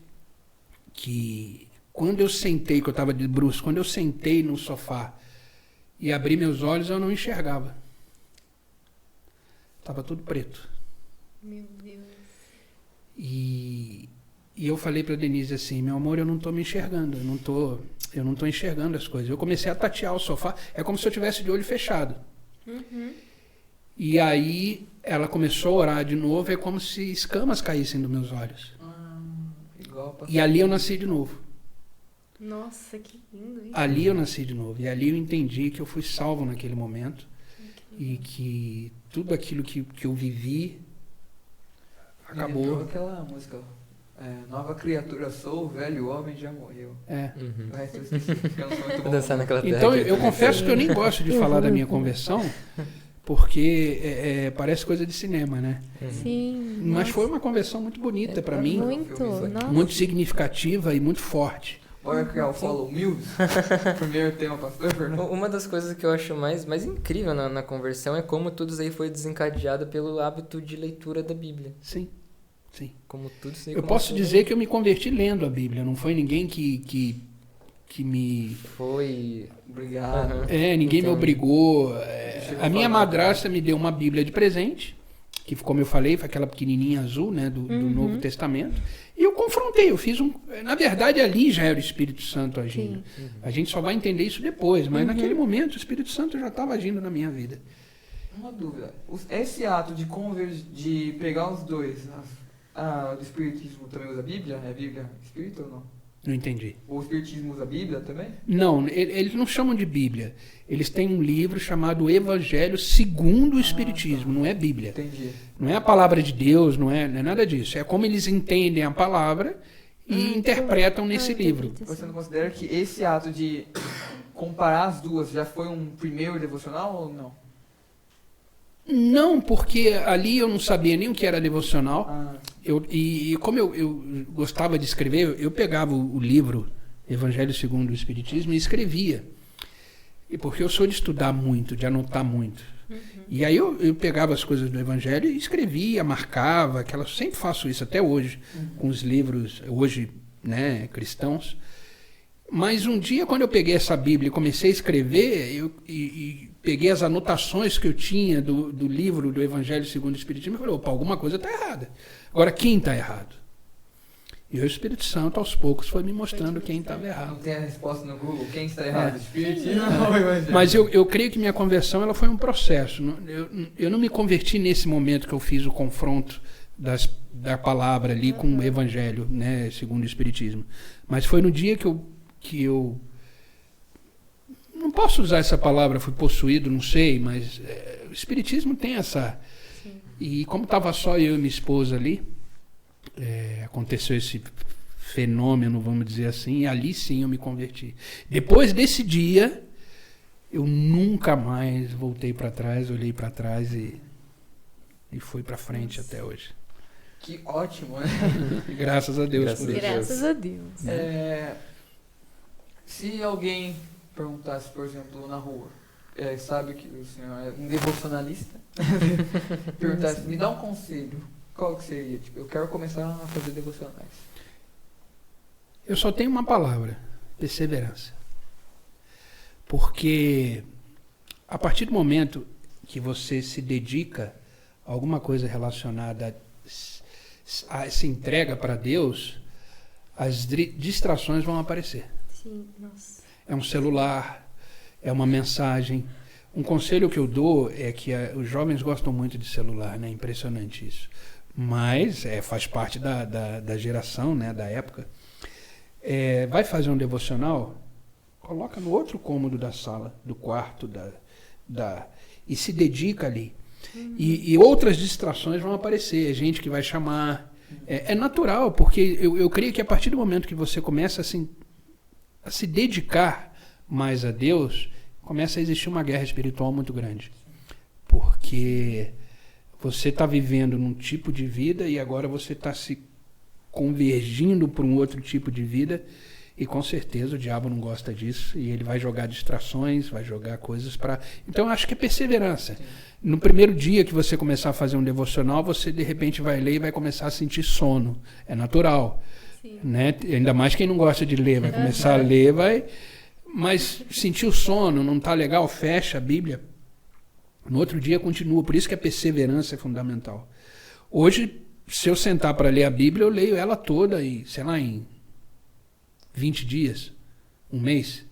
D: que quando eu sentei, que eu estava de bruços, quando eu sentei no sofá e abri meus olhos, eu não enxergava. Estava tudo preto.
B: Meu Deus.
D: E eu falei para Denise assim, meu amor, eu não estou me enxergando, eu não tô enxergando as coisas. Eu comecei a tatear o sofá, é como se eu tivesse de olho fechado. E aí ela começou a orar de novo, é como se escamas caíssem dos meus olhos. E ali eu nasci de novo.
B: Nossa, que lindo isso.
D: Ali eu nasci de novo. E ali eu entendi que eu fui salvo naquele momento. E que tudo aquilo que eu vivi acabou.
A: Lembrou aquela música, nova criatura sou, o velho homem já morreu. O resto eu esqueci, porque eu não sou muito bom.
C: Dançar naquela terra.
D: Então eu confesso que eu nem gosto de falar da minha conversão, porque parece coisa de cinema, né?
B: Sim.
D: Mas foi uma conversão muito bonita para mim.
B: Muito, nossa.
D: Muito significativa e muito forte.
A: Bora criar o Follow Muse? Primeiro tema, pastor Fernando.
C: Uma das coisas que eu acho mais incrível na conversão é como tudo isso aí foi desencadeado pelo hábito de leitura da Bíblia.
D: Sim.
C: Como tudo isso aí
D: Eu posso dizer que eu me converti lendo a Bíblia, não foi ninguém que me...
C: Foi...
A: Obrigado.
D: Ninguém me obrigou. A minha madrasta me deu uma Bíblia de presente, que, como eu falei, foi aquela pequenininha azul, né, do Novo Testamento. E eu confrontei, eu fiz na verdade, ali já era o Espírito Santo agindo. A gente só vai entender isso depois, mas naquele momento o Espírito Santo já estava agindo na minha vida.
A: Uma dúvida. Esse ato de pegar os dois, do Espiritismo também usa a Bíblia? É Bíblia Espírito ou não?
D: Não entendi.
A: O Espiritismo usa a Bíblia também?
D: Não, eles não chamam de Bíblia. Eles têm um livro chamado Evangelho segundo o Espiritismo, não é Bíblia.
A: Entendi.
D: Não é a palavra de Deus, não é nada disso. É como eles entendem a palavra e interpretam nesse livro.
A: Você não considera que esse ato de comparar as duas já foi um primeiro devocional ou não?
D: Não, porque ali eu não sabia nem o que era devocional. E como eu gostava de escrever, eu pegava o livro Evangelho segundo o Espiritismo e escrevia. E porque eu sou de estudar muito, de anotar muito. E aí eu pegava as coisas do Evangelho e escrevia, marcava, sempre faço isso até hoje, com os livros, hoje, né, cristãos. Mas um dia, quando eu peguei essa Bíblia e comecei a escrever, e peguei as anotações que eu tinha do livro do Evangelho segundo o Espiritismo, eu falei, opa, alguma coisa está errada. Agora, quem está errado? E o Espírito Santo, aos poucos, foi me mostrando quem estava errado.
A: Não tem a resposta no Google, quem está errado? Espiritismo ou Evangelho?
D: Mas eu creio que minha conversão ela foi um processo. Eu não me converti nesse momento que eu fiz o confronto da palavra ali com o Evangelho, né, segundo o Espiritismo. Mas foi no dia que eu não posso usar essa palavra, fui possuído, não sei, mas o Espiritismo tem essa... Sim. E como estava só eu e minha esposa ali, aconteceu esse fenômeno, vamos dizer assim, e ali sim eu me converti. Depois desse dia, eu nunca mais voltei para trás, olhei para trás e fui para frente até hoje.
A: Que ótimo, né?
D: Graças a Deus por isso.
B: Graças a Deus.
A: Se alguém perguntasse, por exemplo, na rua, sabe que o senhor é um devocionalista, perguntasse, me dá um conselho, qual que seria? Tipo, eu quero começar a fazer devocionais.
D: Eu só tenho uma palavra, perseverança. Porque a partir do momento que você se dedica a alguma coisa relacionada a essa entrega para Deus, as distrações vão aparecer.
B: Sim, nossa.
D: É um celular, é uma mensagem. Um conselho que eu dou é que os jovens gostam muito de celular, né? Impressionante isso. Mas faz parte da geração, né? Da época. Vai fazer um devocional, coloca no outro cômodo da sala, do quarto, e se dedica ali. E outras distrações vão aparecer, gente que vai chamar. É natural, porque eu creio que a partir do momento que você começa a se dedicar mais a Deus, começa a existir uma guerra espiritual muito grande. Porque você está vivendo num tipo de vida e agora você está se convergindo para um outro tipo de vida, e com certeza o diabo não gosta disso, e ele vai jogar distrações, vai jogar coisas para... Então eu acho que é perseverança. Sim. No primeiro dia que você começar a fazer um devocional, você de repente vai ler e vai começar a sentir sono. É natural. Sim. Né? Ainda mais quem não gosta de ler, vai começar a ler, mas sentir o sono, não está legal, fecha a Bíblia. No outro dia continua, por isso que a perseverança é fundamental. Hoje, se eu sentar para ler a Bíblia, eu leio ela toda em 20 dias, um mês,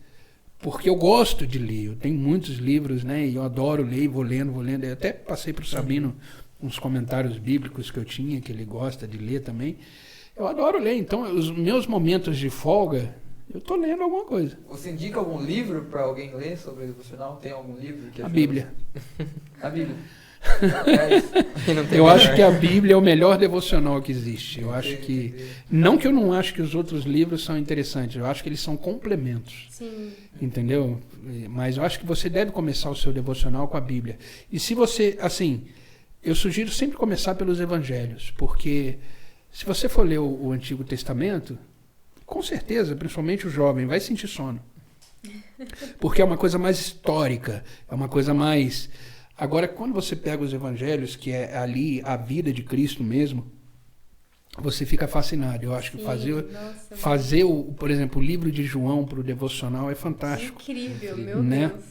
D: porque eu gosto de ler. Eu tenho muitos livros, né? E eu adoro ler, vou lendo. Eu até passei para o Sabino uns comentários bíblicos que eu tinha, que ele gosta de ler também. Eu adoro ler, então os meus momentos de folga, eu estou lendo alguma coisa.
A: Você indica algum livro para alguém ler sobre devocional? Tem algum livro que
D: a Bíblia.
A: A Bíblia.
D: Eu acho que a Bíblia é o melhor devocional que existe. Eu acho que... Não que eu não acho que os outros livros são interessantes, eu acho que eles são complementos. Sim. Entendeu? Mas eu acho que você deve começar o seu devocional com a Bíblia. E se você, assim, eu sugiro sempre começar pelos evangelhos, porque se você for ler o Antigo Testamento, com certeza, principalmente o jovem, vai sentir sono. Porque é uma coisa mais histórica, é uma coisa mais... Agora, quando você pega os evangelhos, que é ali a vida de Cristo mesmo, você fica fascinado. Eu acho que fazer por exemplo, o livro de João para o devocional é fantástico.
B: Incrível, meu
D: né?
B: Deus.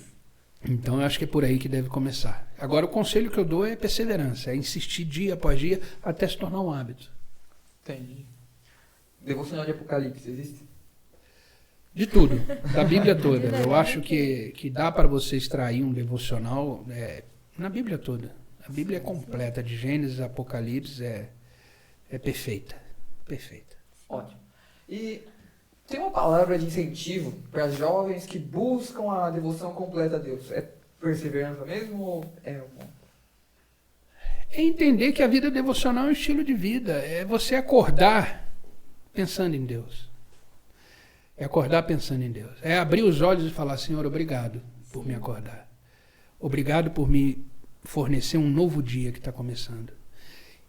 D: Então, eu acho que é por aí que deve começar. Agora, o conselho que eu dou é perseverança, é insistir dia após dia até se tornar um hábito.
A: Entendi. Devocional de Apocalipse existe?
D: De tudo, da Bíblia toda. Eu acho que dá para você extrair um devocional na Bíblia toda. A Bíblia é completa, de Gênesis a Apocalipse, é perfeita. Perfeita.
A: Ótimo. E tem uma palavra de incentivo para jovens que buscam a devoção completa a Deus. É perseverança mesmo ou é
D: entender que a vida devocional é um estilo de vida. É você acordar pensando em Deus. É acordar pensando em Deus. É abrir os olhos e falar, Senhor, obrigado por me acordar. Obrigado por me fornecer um novo dia que está começando.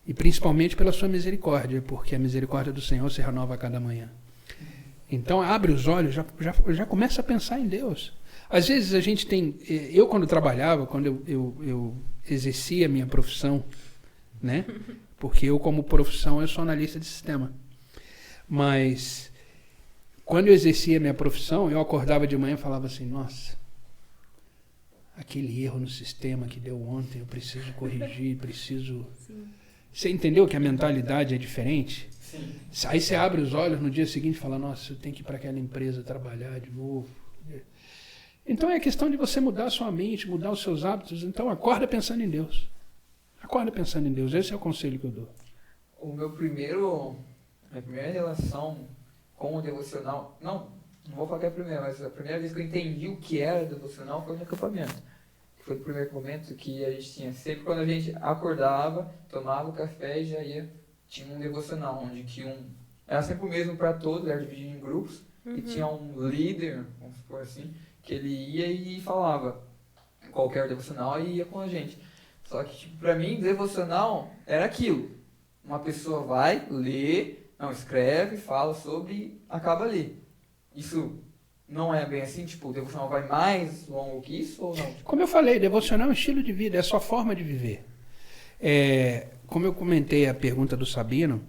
D: E principalmente pela sua misericórdia, porque a misericórdia do Senhor se renova a cada manhã. Então, abre os olhos, já começa a pensar em Deus. Às vezes a gente tem... Eu, quando trabalhava, quando eu exercia a minha profissão, né? Porque eu, como profissão, eu sou analista de sistema. Mas... Quando eu exercia a minha profissão, eu acordava de manhã e falava assim, nossa, aquele erro no sistema que deu ontem, eu preciso corrigir, preciso... Sim. Você entendeu que a mentalidade é diferente? Sim. Aí você abre os olhos no dia seguinte e fala, nossa, eu tenho que ir para aquela empresa trabalhar de novo. Então é questão de você mudar a sua mente, mudar os seus hábitos. Então acorda pensando em Deus. Acorda pensando em Deus. Esse é o conselho que eu dou.
A: Minha primeira relação com o devocional, não não vou falar que é a primeira, mas a primeira vez que eu entendi o que era devocional foi no acampamento. Foi o primeiro momento que a gente tinha, sempre quando a gente acordava, tomava o café e já tinha um devocional, onde que era sempre o mesmo para todos, era dividido em grupos, e tinha um líder, vamos supor assim, que ele ia e falava qualquer devocional e ia com a gente. Só que, tipo, pra mim, devocional era aquilo. Uma pessoa vai, lê, não, escreve, fala sobre e acaba ali. Isso não é bem assim? Tipo, o devocional vai mais longo que isso ou não?
D: Como eu falei, devocional é um estilo de vida, é a sua forma de viver. Como eu comentei a pergunta do Sabino,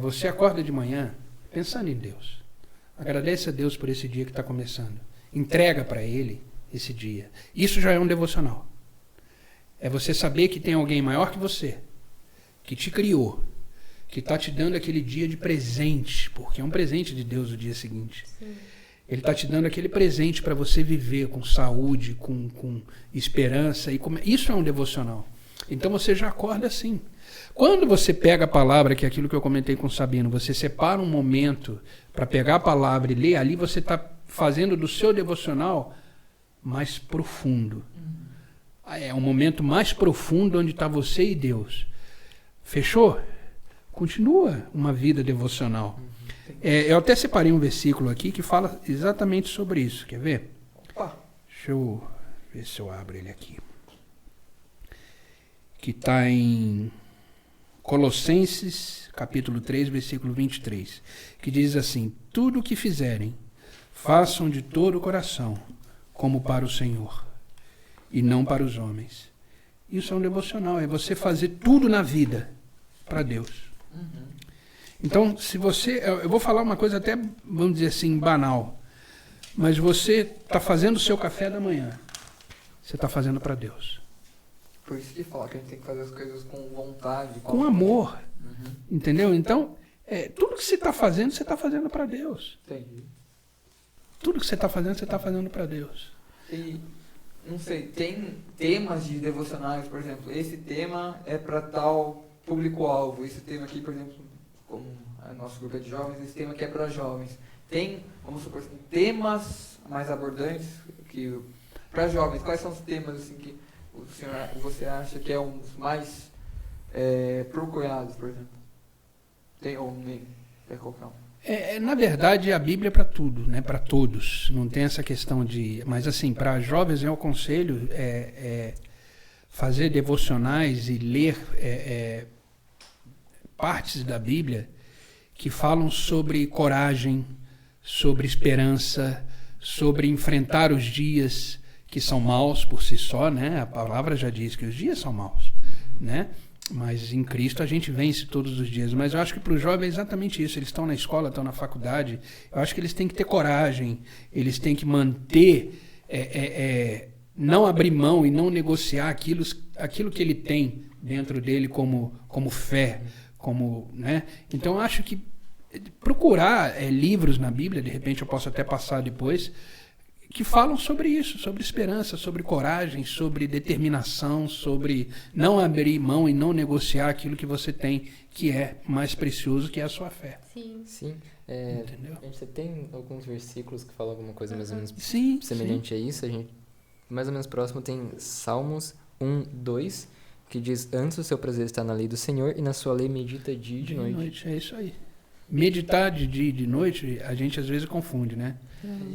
D: você acorda de manhã pensando em Deus. Agradece a Deus por esse dia que está começando. Entrega para Ele esse dia. Isso já é um devocional. É você saber que tem alguém maior que você, que te criou, que está te dando aquele dia de presente, porque é um presente de Deus o dia seguinte.
B: Sim.
D: Ele está te dando aquele presente para você viver com saúde, com esperança. Isso é um devocional. Então você já acorda assim. Quando você pega a palavra, que é aquilo que eu comentei com o Sabino, você separa um momento para pegar a palavra e ler, ali você está fazendo do seu devocional mais profundo. É um momento mais profundo onde está você e Deus. Fechou? Continua uma vida devocional. Eu até separei um versículo aqui que fala exatamente sobre isso. Quer ver?
A: Opa.
D: Deixa eu ver se eu abro ele aqui. Que está em Colossenses, capítulo 3, versículo 23. Que diz assim: tudo o que fizerem, façam de todo o coração, como para o Senhor, e não para os homens. Isso é um devocional, é você fazer tudo na vida para Deus. Então, se você... Eu vou falar uma coisa até, vamos dizer assim, banal. Mas você está fazendo o seu café da manhã. Você está fazendo para Deus.
A: Por isso que fala que a gente tem que fazer as coisas com vontade.
D: Com amor. Entendeu? Então, tudo que você está fazendo para Deus.
A: Entendi.
D: Tudo que você está fazendo para Deus.
A: E, não sei, tem temas de devocionais, por exemplo, esse tema é para tal público-alvo, esse tema aqui, por exemplo, como o nosso grupo é de jovens, esse tema aqui é para jovens. Tem, vamos supor assim, temas mais abordantes que para jovens, quais são os temas assim que você acha que é um dos mais procurados, por exemplo? Tem ou nem? Quer colocar um?
D: Na verdade, a Bíblia é para tudo, né? Para todos. Não tem essa questão de... Mas, assim, para jovens, eu aconselho fazer devocionais e ler partes da Bíblia que falam sobre coragem, sobre esperança, sobre enfrentar os dias que são maus por si só, né? A palavra já diz que os dias são maus, né? Mas em Cristo a gente vence todos os dias. Mas eu acho que para os jovens é exatamente isso. Eles estão na escola, estão na faculdade. Eu acho que eles têm que ter coragem. Eles têm que manter, não abrir mão e não negociar aquilo que ele tem dentro dele como fé. Né? Então eu acho que procurar livros na Bíblia, de repente eu posso até passar depois, que falam sobre isso, sobre esperança, sobre coragem, sobre determinação, sobre não abrir mão e não negociar aquilo que você tem, que é mais precioso, que é a sua fé.
B: Sim.
C: Sim.
D: Entendeu?
C: A gente tem alguns versículos que falam alguma coisa mais ou menos
D: semelhante
C: a isso. A gente, mais ou menos próximo tem Salmos 1, 2, que diz: antes o seu prazer está na lei do Senhor e na sua lei medita dia e de noite.
D: É isso aí. Meditar de dia e de noite, a gente às vezes confunde, né?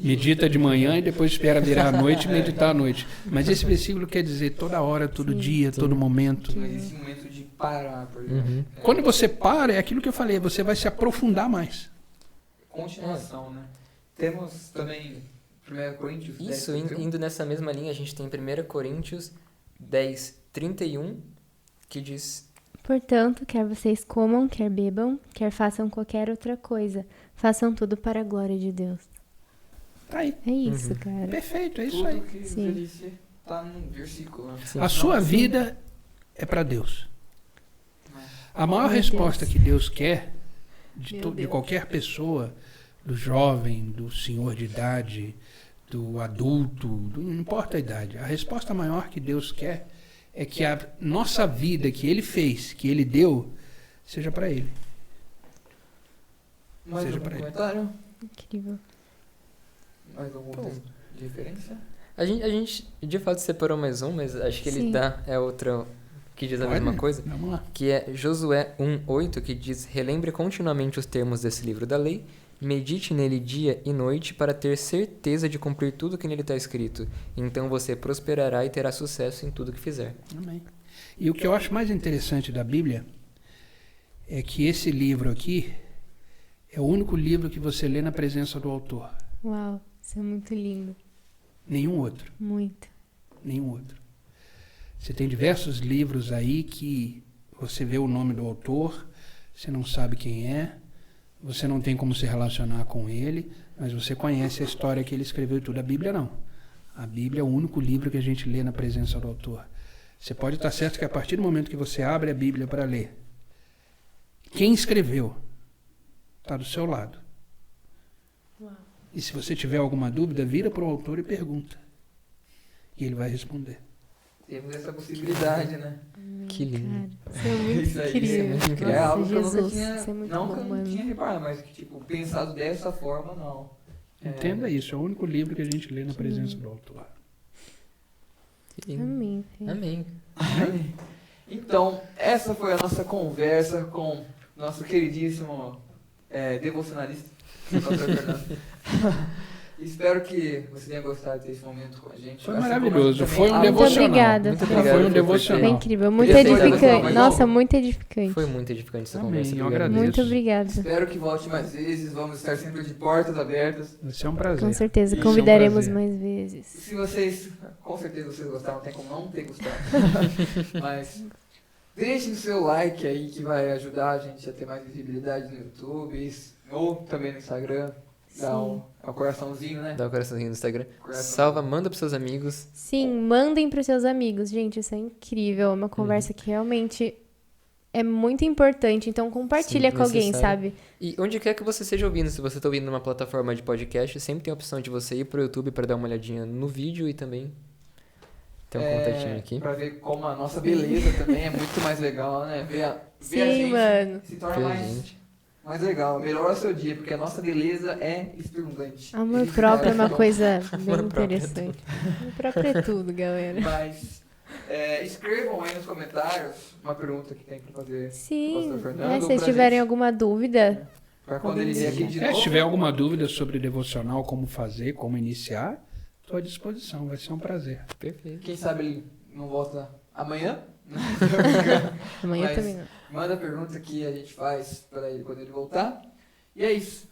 D: Medita de manhã e depois espera virar a noite e meditar à noite. Mas esse versículo quer dizer toda hora, todo dia, todo momento.
A: Não existe um momento de parar, por exemplo.
D: Quando você para, é aquilo que eu falei, você vai se aprofundar mais.
A: Continuação, né? Temos também 1 Coríntios 10,
C: Isso,
A: 31.
C: indo nessa mesma linha, a gente tem 1 Coríntios 10, 31, que diz...
B: Portanto, quer vocês comam, quer bebam, quer façam qualquer outra coisa, façam tudo para a glória de Deus.
D: Tá aí.
B: É isso, cara.
D: Perfeito, é isso
A: Tudo
D: aí.
A: que
B: Sim.
A: você disse está num versículo. Né?
C: Sim.
D: A sua vida é para Deus. A maior resposta que Deus quer de qualquer pessoa, do jovem, do senhor de idade, do adulto, não importa a idade, a resposta maior que Deus quer é que a nossa vida que Ele fez, que Ele deu, seja para Ele.
A: Mais
D: Seja
A: algum
D: pra ele.
A: comentário?
B: Incrível.
A: Mais algum texto de referência?
C: A gente de fato separou mais um, mas acho que ele
B: Sim.
C: é outra que diz a
D: Olha,
C: mesma coisa.
D: Vamos lá.
C: Que é Josué 1:8, que diz: relembre continuamente os termos desse livro da lei, medite nele dia e noite para ter certeza de cumprir tudo que nele está escrito. Então você prosperará e terá sucesso em tudo que fizer.
D: Amém. E o que eu acho mais interessante da Bíblia é que esse livro aqui é o único livro que você lê na presença do autor.
B: Uau, isso é muito lindo.
D: Nenhum outro.
B: Muito.
D: Nenhum outro. Você tem diversos livros aí que você vê o nome do autor, você não sabe quem é, você não tem como se relacionar com ele, mas você conhece a história que ele escreveu e tudo. A Bíblia não. A Bíblia é o único livro que a gente lê na presença do autor. Você pode estar certo que a partir do momento que você abre a Bíblia para ler, quem escreveu está do seu lado.
B: Uau.
D: E se você tiver alguma dúvida, vira para o autor e pergunta. E ele vai responder.
A: Temos essa possibilidade, né?
C: Que lindo.
B: Cara, isso é muito
A: Isso aí,
B: incrível.
C: isso é muito incrível.
A: É
B: Nossa,
A: algo que eu nunca
B: Jesus,
A: tinha,
B: isso é muito
A: não
B: bom,
A: que eu não
B: mano.
A: tinha reparado, mas que, tipo, pensado dessa forma, não.
D: Entenda isso, é o único livro que a gente lê na presença do autor.
C: Que lindo.
B: Amém. filho.
C: Amém.
A: Então, essa foi a nossa conversa com nosso queridíssimo devocionalista, Pastor Fernando. Espero que você tenha gostado desse momento com a gente.
D: Foi
A: Assim como
D: maravilhoso,
A: também-
D: foi um
B: Muito
D: devocional.
B: obrigada.
C: Muito
B: Foi
C: obrigado.
D: Foi um
C: por
D: devocional.
B: Foi incrível, muito
A: Podia ser mais
B: edificante.
A: uma,
B: Nossa,
A: mas
B: muito edificante.
C: Foi muito edificante essa
D: Amém,
C: conversa.
D: eu
C: Obrigado.
D: agradeço.
B: Muito obrigada.
A: Espero que volte mais vezes. Vamos estar sempre de portas abertas.
D: Vai ser um prazer.
B: Com certeza,
D: Isso é um
B: convidaremos
D: prazer.
B: mais vezes.
A: Se vocês, com certeza vocês gostaram, não tem como não ter gostado. Mas deixem o seu like aí que vai ajudar a gente a ter mais visibilidade no YouTube ou também no Instagram. Dá um coraçãozinho, né?
C: Dá um coraçãozinho no Instagram.
A: Coração.
C: Salva, manda pros seus amigos.
B: Sim, mandem para seus amigos. Gente, isso é incrível. É uma conversa que realmente é muito importante. Então, compartilha
C: Sim,
B: com alguém,
C: necessário.
B: sabe?
C: E onde quer que você esteja ouvindo, se você está ouvindo numa plataforma de podcast, sempre tem a opção de você ir pro YouTube para dar uma olhadinha no vídeo e também ter um contatinho aqui.
A: Pra ver como a nossa beleza também é muito mais legal, né? Ver a
B: Sim,
A: gente
B: mano.
A: se torna
C: Pela
A: mais,
C: gente.
A: mais legal. Melhora o seu dia, porque a nossa beleza é estimulante.
B: Amor
A: Isso
B: próprio é uma
A: bom.
B: coisa bem
C: Amor próprio é
B: interessante. Amor próprio é tudo, galera.
A: Mas escrevam aí nos comentários uma pergunta que tem pra fazer.
B: Sim,
A: Pastor Fernando,
B: se
A: pra
B: vocês tiverem
A: gente.
B: alguma dúvida,
A: Pra quando ele vier aqui de
D: Se
A: novo.
D: tiver alguma dúvida sobre devocional, como fazer, como iniciar, estou à disposição, vai ser um prazer.
C: Perfeito.
A: Quem sabe ele não volta amanhã?
B: amanhã
A: Mas
B: também não.
A: Manda a pergunta que a gente faz pra ele quando ele voltar. E é isso.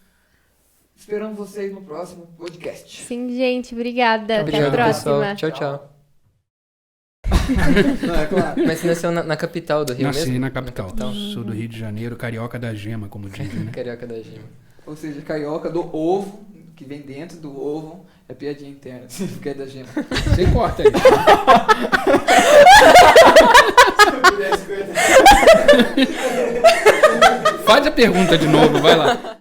A: Esperamos vocês no próximo podcast.
B: Sim, gente, obrigada.
C: Obrigado,
B: Até a
C: pessoal.
B: próxima.
C: Tchau, tchau.
A: Não, é claro.
C: Mas você nasceu na capital do Rio
D: Nasci
C: mesmo?
D: na capital, sou do Rio de Janeiro, carioca da gema, como dizem, né?
C: Carioca da Gima.
A: Ou seja, carioca do ovo, que vem dentro do ovo, é piadinha interna, porque é da gema.
D: Você corta aí. Faz a pergunta de novo, vai lá.